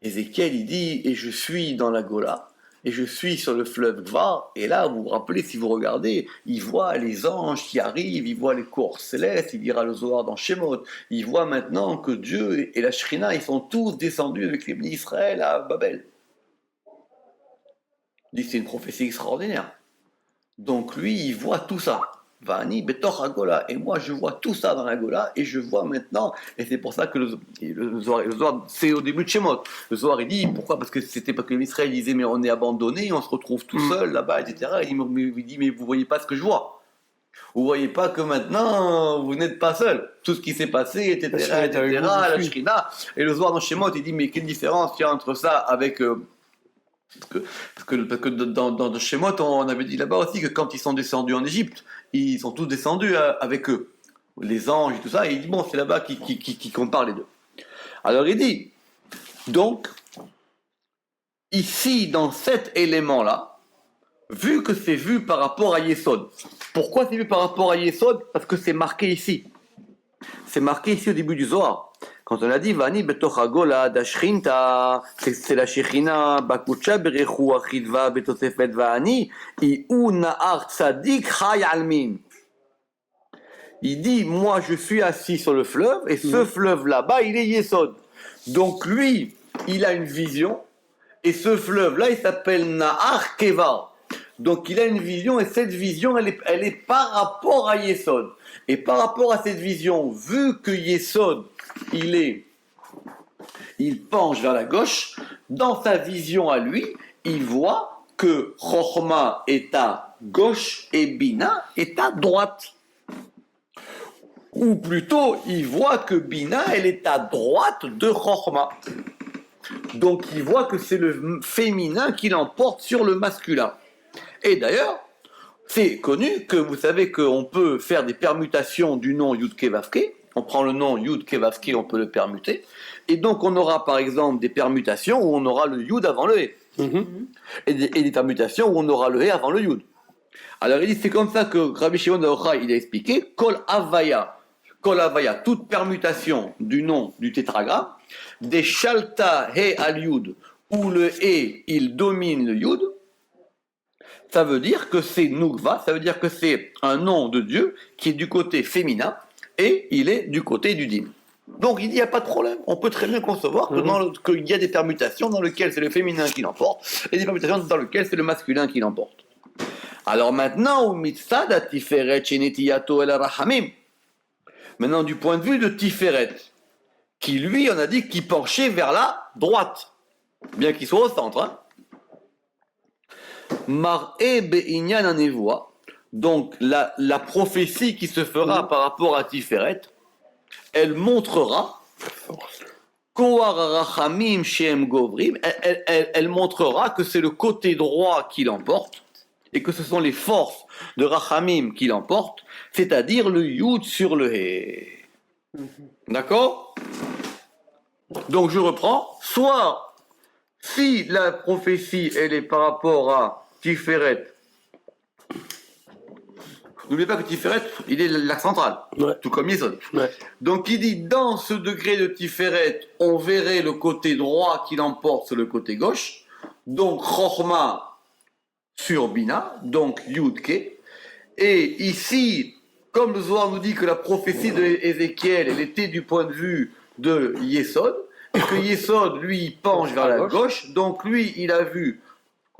Speaker 1: Ézéchiel, il dit, et je suis dans la Gola, et je suis sur le fleuve Gvar, et là, vous vous rappelez, si vous regardez, il voit les anges qui arrivent, il voit les cours célestes, il lira le Zohar dans Shemot, il voit maintenant que Dieu et la Shrina, ils sont tous descendus avec les bénis Israël à Babel. Il dit, c'est une prophétie extraordinaire. Donc lui, il voit tout ça. Vani betor Agola, et moi je vois tout ça dans la Gola, et je vois maintenant, et c'est pour ça que le Zohar, c'est au début de Shemot. Le Zohar il dit, pourquoi? Parce que c'était parce que l'Israël disait, mais on est abandonné, on se retrouve tout seul là-bas, etc. Et il dit, mais vous voyez pas ce que je vois. Vous voyez pas que maintenant, vous n'êtes pas seul. Tout ce qui s'est passé, etc., la Shrina. Et le Zohar dans Shemot, il dit, mais quelle différence il y a entre ça avec... Parce que dans Shemot, on avait dit là-bas aussi que quand ils sont descendus en Égypte, ils sont tous descendus avec eux, les anges et tout ça, et il dit bon, c'est là-bas qui compare les deux. Alors il dit, donc, ici, dans cet élément-là, vu que c'est vu par rapport à Yesod, pourquoi c'est vu par rapport à Yesod? Parce que c'est marqué ici. C'est marqué ici au début du Zohar. Quand on a dit Vani betoch hagola dashrinta, c'est la Shechina bakucha berechu achidva betosefet vani, i u na'ar tzadik chay almin. Il dit, moi je suis assis sur le fleuve, et ce fleuve là-bas, il est Yesod. Donc lui, il a une vision, et ce fleuve-là, il s'appelle Na'ar Kevar. Donc il a une vision, et cette vision, elle est par rapport à Yesod. Et par rapport à cette vision, vu que Yesod, il penche vers la gauche, dans sa vision à lui, il voit que Chochma est à gauche et Bina est à droite. Ou plutôt, il voit que Bina, elle est à droite de Chochma. Donc il voit que c'est le féminin qui l'emporte sur le masculin. Et d'ailleurs, c'est connu que vous savez qu'on peut faire des permutations du nom Yud-Ke Vav-Ke. On prend le nom Yud-Ke Vav-Ke, on peut le permuter. Et donc on aura par exemple des permutations où on aura le Yud avant le He. Et des permutations où on aura le He avant le Yud. Alors il dit, c'est comme ça que Rabbi Shimon bar Yochai, il a expliqué, Kol Havaya, toute permutation du nom du tétragramme, des Shalta He al Yud, où le He, il domine le Yud, ça veut dire que c'est Nukva, ça veut dire que c'est un nom de Dieu qui est du côté féminin et il est du côté du Din. Donc il dit, il n'y a pas de problème. On peut très bien concevoir qu'il y a des permutations dans lesquelles c'est le féminin qui l'emporte et des permutations dans lesquelles c'est le masculin qui l'emporte. Alors maintenant, maintenant du point de vue de Tiferet, qui lui, on a dit qu'il penchait vers la droite, bien qu'il soit au centre. Hein. Mar'e be'inyan anevoa, donc la prophétie qui se fera par rapport à Tiferet, elle montrera elle montrera que c'est le côté droit qui l'emporte et que ce sont les forces de Rachamim qui l'emportent, c'est-à-dire le Yud sur le He. D'accord? Donc je reprends, soit si la prophétie elle est par rapport à Tiferet, n'oubliez pas que Tiferet, il est l'axe central, tout comme Yesod.
Speaker 2: Ouais.
Speaker 1: Donc il dit, dans ce degré de Tiferet, on verrait le côté droit qui l'emporte sur le côté gauche, donc Chochma sur Bina, donc Yudke. Et ici, comme le Zohar nous dit que la prophétie de Ézéchiel, elle était du point de vue de Yesod, et que Yesod, lui, il penche vers la gauche, donc lui, il a vu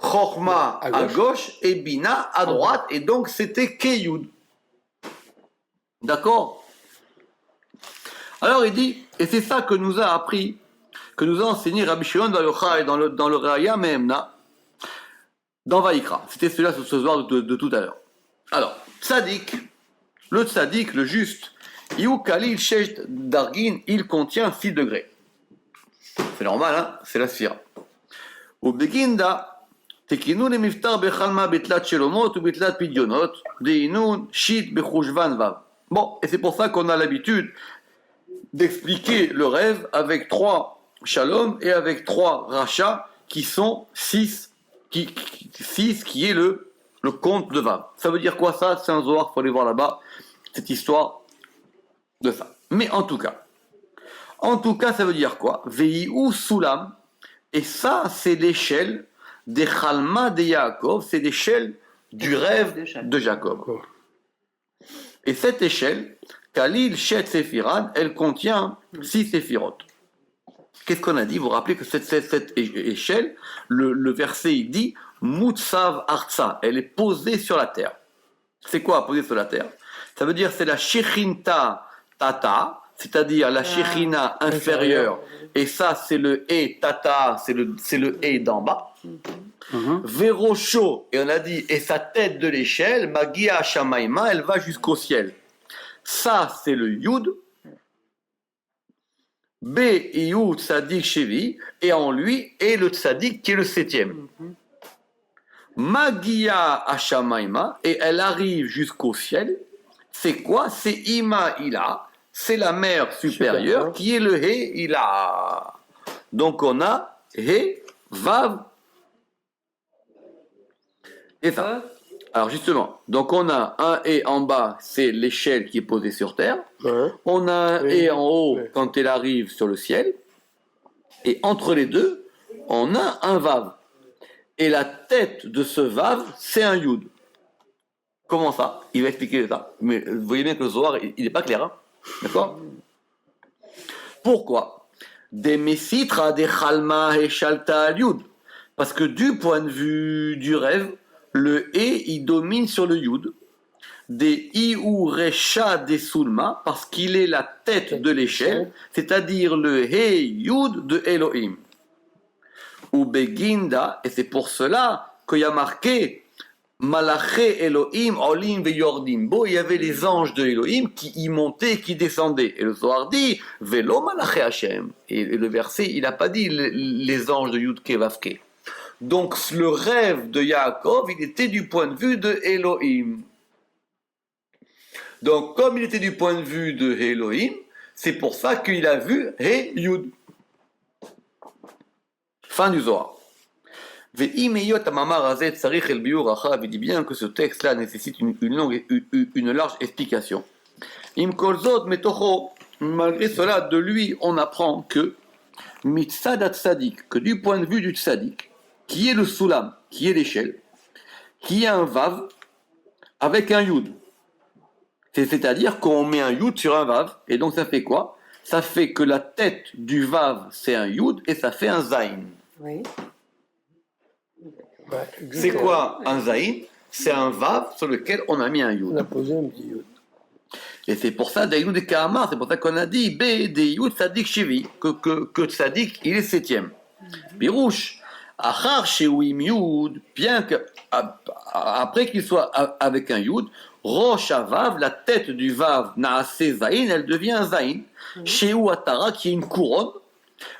Speaker 1: Chochma à gauche et Bina à droite, et donc c'était Keyud. D'accord? Alors il dit, et c'est ça que nous a appris, que nous a enseigné Rabbi Shimon Bar Yochai dans le Raya Mehemna, dans Vaïkra. C'était celui-là ce soir de tout à l'heure. Alors, Tzadik, le juste, Iou Kalil Shesh Dargin, il contient 6 degrés. C'est normal, hein? C'est la sphère. Au Beginda, תקינו למפטר בחלמה בתלת שלומות ובתלת פדיונות, דהינון שיט בחושבן ו'. Bon, et c'est pour ça qu'on a l'habitude d'expliquer le rêve avec 3 shalom et avec 3 rachas qui sont 6, qui est le compte de Vav. Ça veut dire quoi ça? C'est un Zohar, il faut aller voir là-bas, cette histoire de ça. Mais en tout cas, ça veut dire quoi? Veihu Sulam, et ça c'est l'échelle des Chalma de Yaakov, c'est l'échelle du rêve de Jacob. Et cette échelle, Kalil Shet Sephiran, elle contient 6 séphirot. Qu'est-ce qu'on a dit? Vous vous rappelez que cette échelle, le verset il dit Mutsav Artsa, elle est posée sur la terre. C'est quoi posée sur la terre? Ça veut dire c'est la Shechinta Tata, c'est-à-dire la Shechina inférieure, et ça c'est le E Tata, c'est le E d'en bas. Verosho, et on a dit, et sa tête de l'échelle, Magia Shamaima, elle va jusqu'au ciel. Ça c'est le Yud. B, Iyu, Tzadik, Shevi, et en lui est le Tzadik qui est le 7e. Magia Ashamaima, et elle arrive jusqu'au ciel. C'est quoi? C'est Ima Ila, c'est la mère supérieure qui est le He Ila. Donc on a He, Vav, et ça. Alors justement, donc on a un et en bas, c'est l'échelle qui est posée sur terre. On a un et en haut quand elle arrive sur le ciel. Et entre les deux, on a un vav. Et la tête de ce vav, c'est un yud. Comment ça? Il va expliquer ça. Mais vous voyez bien que le Zohar, il n'est pas clair. Hein? D'accord? Pourquoi? Des mesitra, des chalma et shalta al yud. Parce que du point de vue du rêve, le E, il domine sur le Yud. Des Iou Recha des Sulma, parce qu'il est la tête de l'échelle, c'est-à-dire le He Yud de Elohim. Ou Beginda, et c'est pour cela qu'il y a marqué Malaché Elohim, Olim ve Yordim. Bon, il y avait les anges de Elohim qui y montaient et qui descendaient. Et le Zohar dit Velo Malaché Hashem. Et le verset, il n'a pas dit les anges de Yud Kevavke. Donc le rêve de Yaakov, il était du point de vue de Elohim. Donc comme il était du point de vue de Elohim, c'est pour ça qu'il a vu He Yud. Fin du Zohar. Il dit bien que ce texte-là nécessite une large explication. Malgré cela, de lui, on apprend que Mitzadat Tzadik, que du point de vue du Tzadik, qui est le Sulam, qui est l'échelle, qui a un Vav avec un Yud. C'est-à-dire qu'on met un Yud sur un Vav, et donc ça fait quoi? ça fait que la tête du Vav, c'est un Yud, et ça fait un Zayin.
Speaker 4: Oui.
Speaker 2: Ouais,
Speaker 1: C'est quoi un Zayin? C'est un Vav sur lequel on a mis un
Speaker 2: On
Speaker 1: Yud.
Speaker 2: a posé un petit Yud.
Speaker 1: Et c'est pour ça, Daïnou de Kahama, c'est pour ça qu'on a dit B, des Yud, Tzadik Shivi, que Tzadik, il est septième. Birouche, Achar Shewim Yud, bien que, après qu'il soit avec un Yud, Rosh Avav, la tête du Vav, Naase Zayin, elle devient un Zayin. Shehu Atara, qui est une couronne.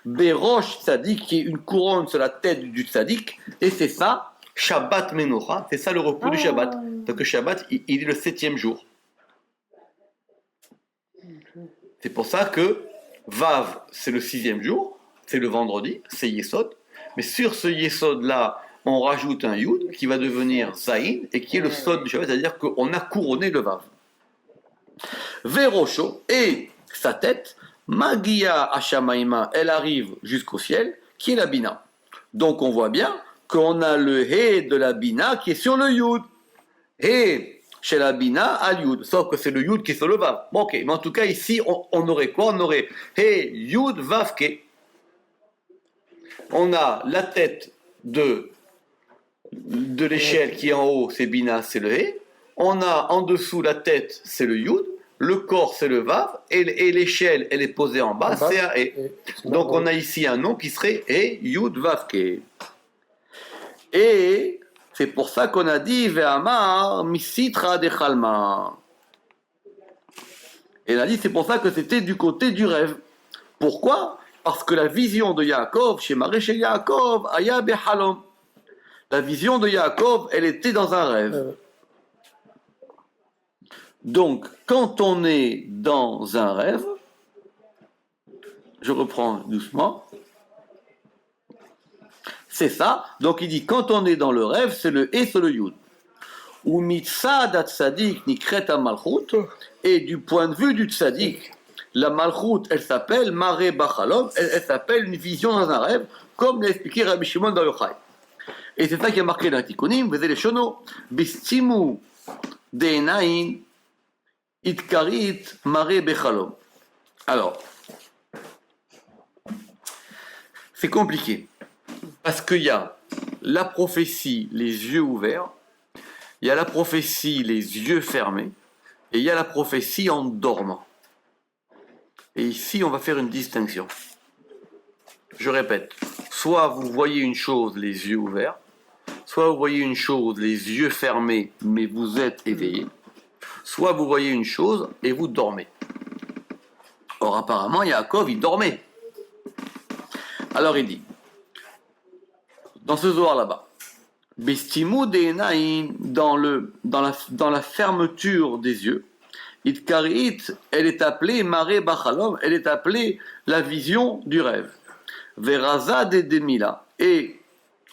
Speaker 1: Berosh Tzadik, qui est une couronne sur la tête du Tzadik. Et c'est ça, Shabbat Menocha, c'est ça le repos du Shabbat. Donc le Shabbat, il est le septième jour. C'est pour ça que Vav, c'est le sixième jour, c'est le vendredi, c'est Yesod. Mais sur ce Yesod-là, on rajoute un Yud qui va devenir Zayin et qui est le Sod du Shabbat, c'est-à-dire qu'on a couronné le Vav. Verosho, et sa tête, Magia Hashamaima, elle arrive jusqu'au ciel, qui est la Bina. Donc on voit bien qu'on a le He de la Bina qui est sur le Yud. He chez la Bina à Yud, sauf que c'est le Yud qui est sur le Vav. Bon, ok, mais en tout cas ici, on aurait quoi? On aurait He Yud Vav Ke. On a la tête de l'échelle qui est en haut, c'est Bina, c'est le He. On a en dessous la tête, c'est le Yud. Le corps, c'est le Vav. Et l'échelle, elle est posée en bas, c'est un He. Donc on a ici un nom qui serait He Yud Vav Ke. Et c'est pour ça qu'on a dit Ve'amar misitra de Chalma. Et on a dit c'est pour ça que c'était du côté du rêve. Pourquoi? Parce que la vision de Yaakov, chez Maréchel Yaakov, Aya Behalom. La vision de Yaakov, elle était dans un rêve. Donc, quand on est dans un rêve, je reprends doucement, c'est ça. Donc, il dit, quand on est dans le rêve, c'est le et, c'est le yud. Ou mitzad tzadik nikret malchut, et du point de vue du tzadik, la malchut, elle s'appelle Maré Bachalom, elle s'appelle une vision dans un rêve, comme l'a expliqué Rabbi Shimon Bar Yochai. Et c'est ça qui a marqué dans Tikkunim, vous les shono, bistimu de'enain itkarit Maré Bechalom. Alors, c'est compliqué, parce qu'il y a la prophétie, les yeux ouverts, il y a la prophétie, les yeux fermés, et il y a la prophétie en dormant. Et ici, on va faire une distinction. Je répète, soit vous voyez une chose les yeux ouverts, soit vous voyez une chose les yeux fermés, mais vous êtes éveillé, soit vous voyez une chose et vous dormez. Or, apparemment, Yaakov, il dormait. Alors, il dit, dans ce Zohar là-bas, Bestimu de'enain, dans la fermeture des yeux, Itkarit, elle est appelée Maré Bachalom, elle est appelée la vision du rêve. Veraza de Demila, et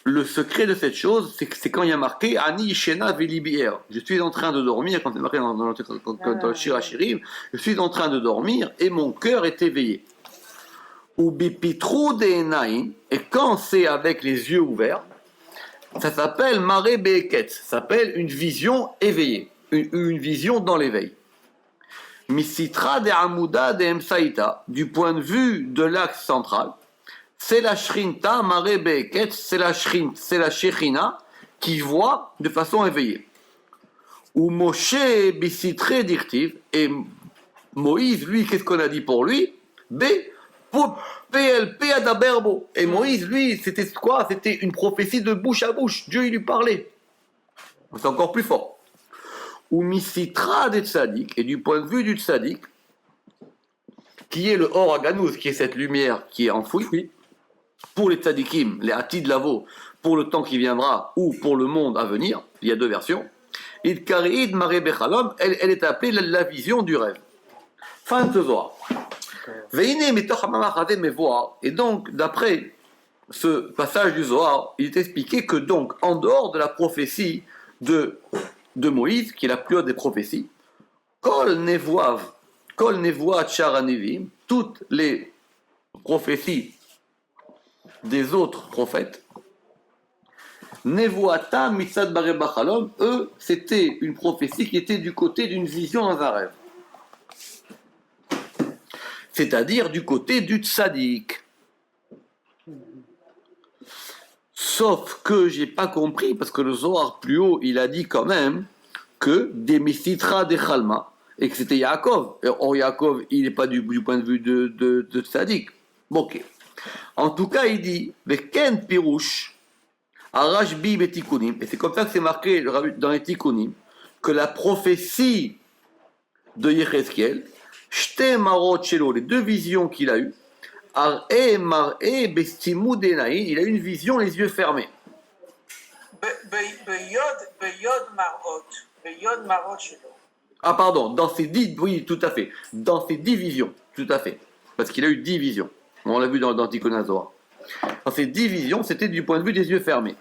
Speaker 1: le secret de cette chose, c'est quand il y a marqué Ani Shena Velibier. Je suis en train de dormir, quand c'est marqué dans le Shir HaShirim, je suis en train de dormir et mon cœur est éveillé. Ou Bipitru de'enain, et quand c'est avec les yeux ouverts, ça s'appelle Maré Be'eket, ça s'appelle une vision éveillée, une vision dans l'éveil. Misitra de Amuda de Emsaïta, du point de vue de l'axe central, c'est la Shrinta Maré Be'eket, c'est la Shechina qui voit de façon éveillée. Ou Moshe Bisitre Dirtiv, et Moïse, lui, qu'est-ce qu'on a dit pour lui? PLP Adaberbo. Et Moïse, lui, c'était quoi? C'était une prophétie de bouche à bouche. Dieu, il lui parlait. C'est encore plus fort. Ou misitra des tzaddik, et du point de vue du tzaddik, qui est le Or Aganouz, qui est cette lumière qui est enfouie, pour les tzaddikim, les Hatid Lavo, pour le temps qui viendra, ou pour le monde à venir, il y a deux versions, Idkarid Maré Bechalom, elle est appelée la vision du rêve. Fin de ce Zohar. Et donc, d'après ce passage du Zohar, il est expliqué que donc, en dehors de la prophétie de Moïse, qui est la plus haute des prophéties, Kol Nevoav Charanivim, toutes les prophéties des autres prophètes, Nevoata Mitzad Bare Bachalom, eux, c'était une prophétie qui était du côté d'une vision dans un rêve. c'est-à-dire du côté du tzaddik. Sauf que j'ai pas compris, parce que le Zohar plus haut, il a dit quand même que des Misitra des Chalma, et que c'était Yaakov. Or, Yaakov, il n'est pas du point de vue de tzaddik. Bon, ok. En tout cas, il dit, Veken Pirouche, Arashbi Betikunim, et c'est comme ça que c'est marqué dans les Tikunim, que la prophétie de Yechezkiel, Shte Marot Shelo, les deux visions qu'il a eues, Ar'e Mar'e Bestimou Denaï, il a eu une vision les yeux fermés.
Speaker 3: Beyod Marot Shelo.
Speaker 1: Ah pardon, dans ces 10, oui tout à fait, dans ces 10 visions, tout à fait, parce qu'il a eu 10 visions, on l'a vu dans Tikkun HaZohar. Dans ces 10 visions, c'était du point de vue des yeux fermés.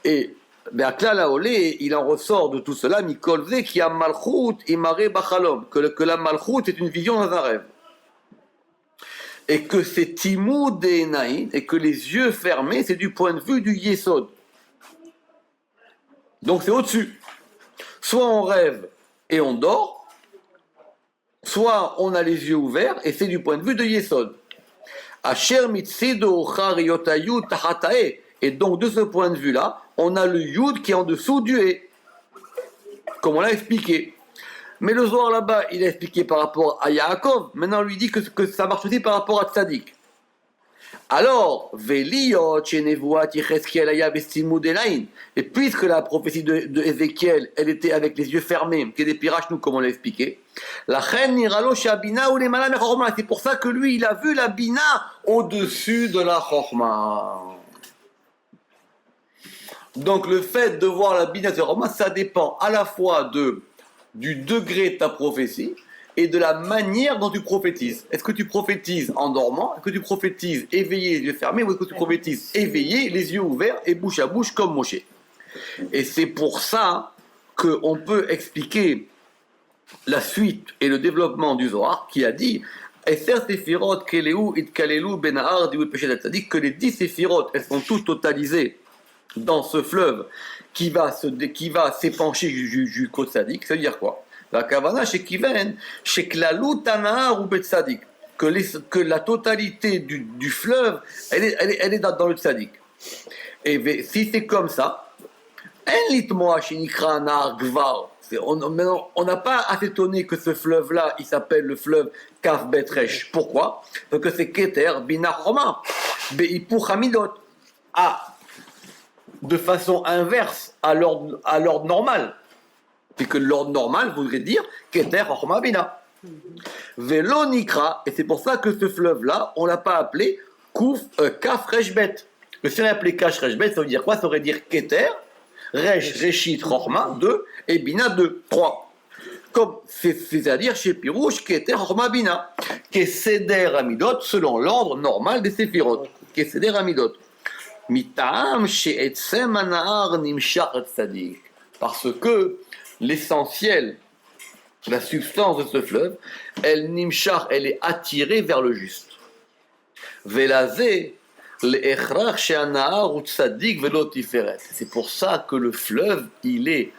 Speaker 1: Et Be'aklal Olé, il en ressort de tout cela, Mikolze qui a Malchut Imare Bachalom, que la Malchut est une vision dans un rêve. Et que c'est Timou Denaïn, et que les yeux fermés, c'est du point de vue du Yesod. Donc c'est au-dessus. Soit on rêve et on dort, soit on a les yeux ouverts, et c'est du point de vue de Yesod. Asher Mitsido Chariyotayu Tahatae. Et donc de ce point de vue-là, on a le Yud qui est en dessous du E, comme on l'a expliqué. Mais le Zohar là-bas, il a expliqué par rapport à Yaakov. Maintenant, on lui dit que ça marche aussi par rapport à Tzadik. Alors, et puisque la prophétie de Ézéchiel, elle était avec les yeux fermés, qui est des piraches, nous, comme on l'a expliqué, c'est pour ça que lui, il a vu la Bina au-dessus de la Chorma. Donc, le fait de voir la Bina de la Chorma, ça dépend à la fois du degré de ta prophétie et de la manière dont tu prophétises. Est-ce que tu prophétises en dormant? Est-ce que tu prophétises éveillé, les yeux fermés? Ou est-ce que tu prophétises éveillé, les yeux ouverts et bouche à bouche comme Moshe? Et c'est pour ça qu'on peut expliquer la suite et le développement du Zohar qui a dit que les 10 séphirotes, elles sont toutes totalisées dans ce fleuve qui va s'épancher jusqu'au tzaddik. Ça veut dire quoi? La kavana chez Kiven, chez Klalut Tanahar ou Bet Tzadik, que la totalité du fleuve, elle est dans le tzaddik. Et si c'est comme ça, on n'a pas à s'étonner que ce fleuve-là, il s'appelle le fleuve Kaf Bet Resh. Pourquoi? Parce que c'est Keter Bina Choma, Be'ipur Hamidot. De façon inverse à l'ordre normal. Et que l'ordre normal voudrait dire Keter Chorma Bina. Velo Nikra, et c'est pour ça que ce fleuve-là, on ne l'a pas appelé Kaf Reshbet. Mais si on l'a appelé Kaf Reshbet, ça veut dire quoi? Ça veut dire Keter, Resh, Reshit, Chorma, 2, et Bina, 2, 3. Comme, c'est-à-dire chez Pirouche, Keter Chorma Bina. Keseder Amidot, selon l'ordre normal des Séphirot. Keseder Amidot. Parce que l'essentiel, la substance de ce fleuve, elle est attirée vers le juste. C'est pour ça que le fleuve, il est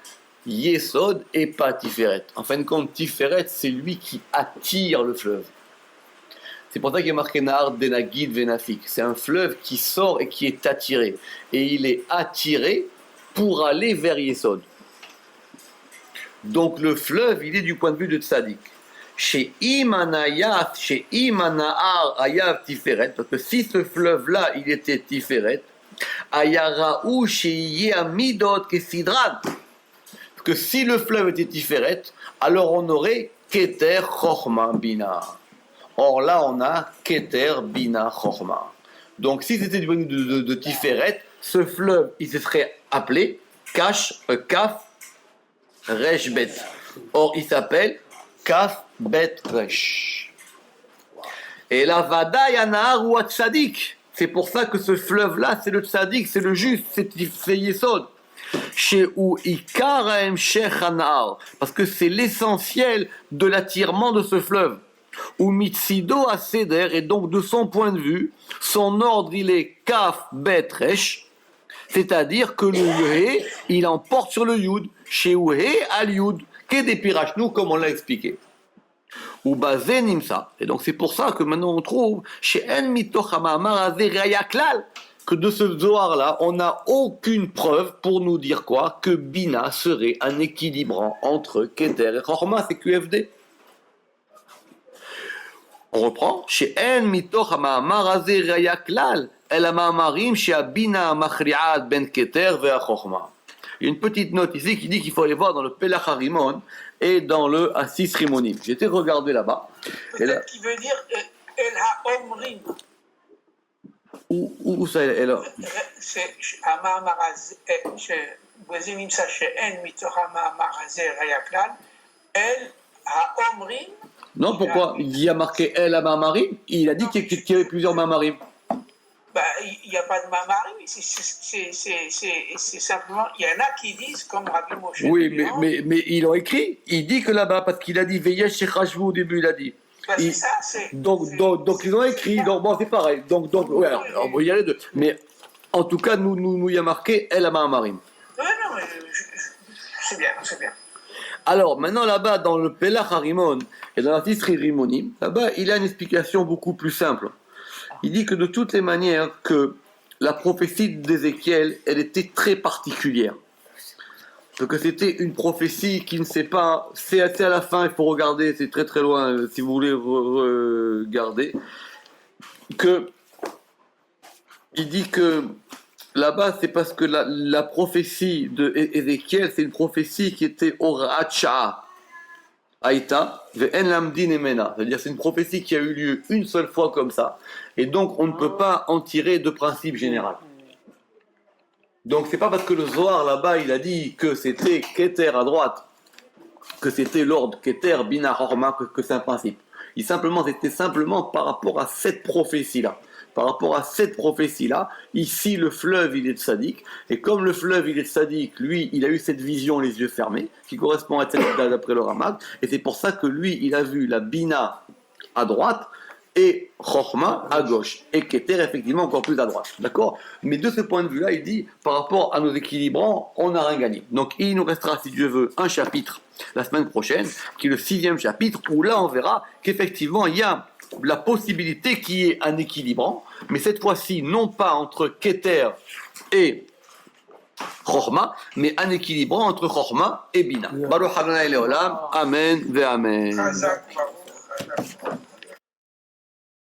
Speaker 1: Yesod et pas Tiferet. En fin de compte, Tiferet, c'est lui qui attire le fleuve. C'est pour ça qu'il y a marqué Nahar Denagid Venafik. C'est un fleuve qui sort et qui est attiré. Et il est attiré pour aller vers Yesod. Donc le fleuve, il est du point de vue de Tzadik. Chez Imanahar Ayav Tiferet, parce que si ce fleuve-là, il était Tiferet, Ayaraou Sheye Amidot Kesidran. Parce que si le fleuve était Tiferet, alors on aurait Keter Chorma Bina. Or là, on a Keter Bina Chorma. Donc si c'était du point de vue de Tiferet, ce fleuve, il se serait appelé Kaf Resh Bet. Or, il s'appelle Kaf Bet Resh. Et la Vada Yanahar ou Tzadik. C'est pour ça que ce fleuve-là, c'est le Tzadik, c'est le juste, c'est Yesod. Chez où Ikaraem Sheikh Hanahar. Parce que c'est l'essentiel de l'attirement de ce fleuve. Ou Mitsido à Seder, et donc de son point de vue, son ordre il est Kaf Bet Resh, c'est-à-dire que le He, il emporte sur le Yud, chez He al Yud, qui est des pirachnou, comme on l'a expliqué. Ou basé nimsa. Et donc c'est pour ça que maintenant on trouve chez En Mitoch HaMa'amar Hazeh Raya Klal que de ce Zohar-là, on n'a aucune preuve pour nous dire quoi? Que Bina serait un équilibrant entre Keter et Chorma, c'est QFD. On reprend. Chez En Mitoch HaMa'amar Hazeh Raya Klal El HaMa'amarim Chez Bina Machri'at Ben Keter Ve'a Chorma. Il y a une petite note ici qui dit qu'il faut aller voir dans le Pelach Harimon et dans le Assis Rimonim. J'ai été regarder là-bas.
Speaker 3: Peut-être qu'il veut dire El HaOmrim.
Speaker 1: Où ça est là?
Speaker 3: C'est המאמר הזה, שבזה נמצא שאין מתוך המאמר הזה ראיה כלל, אל האומרים.
Speaker 1: Non, pourquoi? Il y a marqué El HaMa'amarim. Il a dit qu'il y avait plusieurs Ma'amarim.
Speaker 3: Bah, il n'y a pas de mamarim, c'est simplement, il y en a qui disent, comme Rabbi Moshe.
Speaker 1: Oui, mais ils l'ont écrit. Il dit que là-bas, parce qu'il a dit Veyesh Shechashvu au début, il a dit.
Speaker 3: Bah, c'est ça, c'est.
Speaker 1: Donc ils ont écrit. Donc bon, c'est pareil. Donc ouais, alors, il y a les deux. Mais en tout cas, nous il y a marqué El HaMa'amarim.
Speaker 3: Oui, non, mais c'est bien, c'est bien.
Speaker 1: Alors maintenant là-bas, dans le Pelach Harimon et dans la Tisri Rimonim, là-bas, il a une explication beaucoup plus simple. Il dit que de toutes les manières, que la prophétie d'Ézéchiel, elle était très particulière. Donc c'était une prophétie qui ne sait pas, c'est à la fin, il faut regarder, c'est très très loin, si vous voulez regarder, que il dit que là-bas, c'est parce que la prophétie d'Ézéchiel, c'est une prophétie qui était Horat Sha'a. Aïta, ve'en lamdin emena. C'est-à-dire, c'est une prophétie qui a eu lieu une seule fois comme ça. Et donc, on ne peut pas en tirer de principe général. Donc, c'est pas parce que le Zohar, là-bas, il a dit que c'était Keter à droite, que c'était l'ordre Keter, Bina, Horma, que c'est un principe. C'était simplement par rapport à cette prophétie-là. Par rapport à cette prophétie-là, ici le fleuve il est tzaddik, et comme le fleuve il est tzaddik, lui il a eu cette vision les yeux fermés, qui correspond à tzaddik d'après le Ramak, et c'est pour ça que lui il a vu la Bina à droite, et Chochma à gauche, et Keter effectivement encore plus à droite, d'accord? Mais de ce point de vue-là, il dit, par rapport à nos équilibrants, on n'a rien gagné. Donc il nous restera, si Dieu veut, un chapitre la semaine prochaine, qui est le 6e chapitre, où là on verra qu'effectivement il y a la possibilité qu'il y ait un équilibrant, mais cette fois-ci, non pas entre Keter et Chorma, mais un équilibrant entre Chorma et Bina. Baruch Adonai Leolam, Amen ve Amen.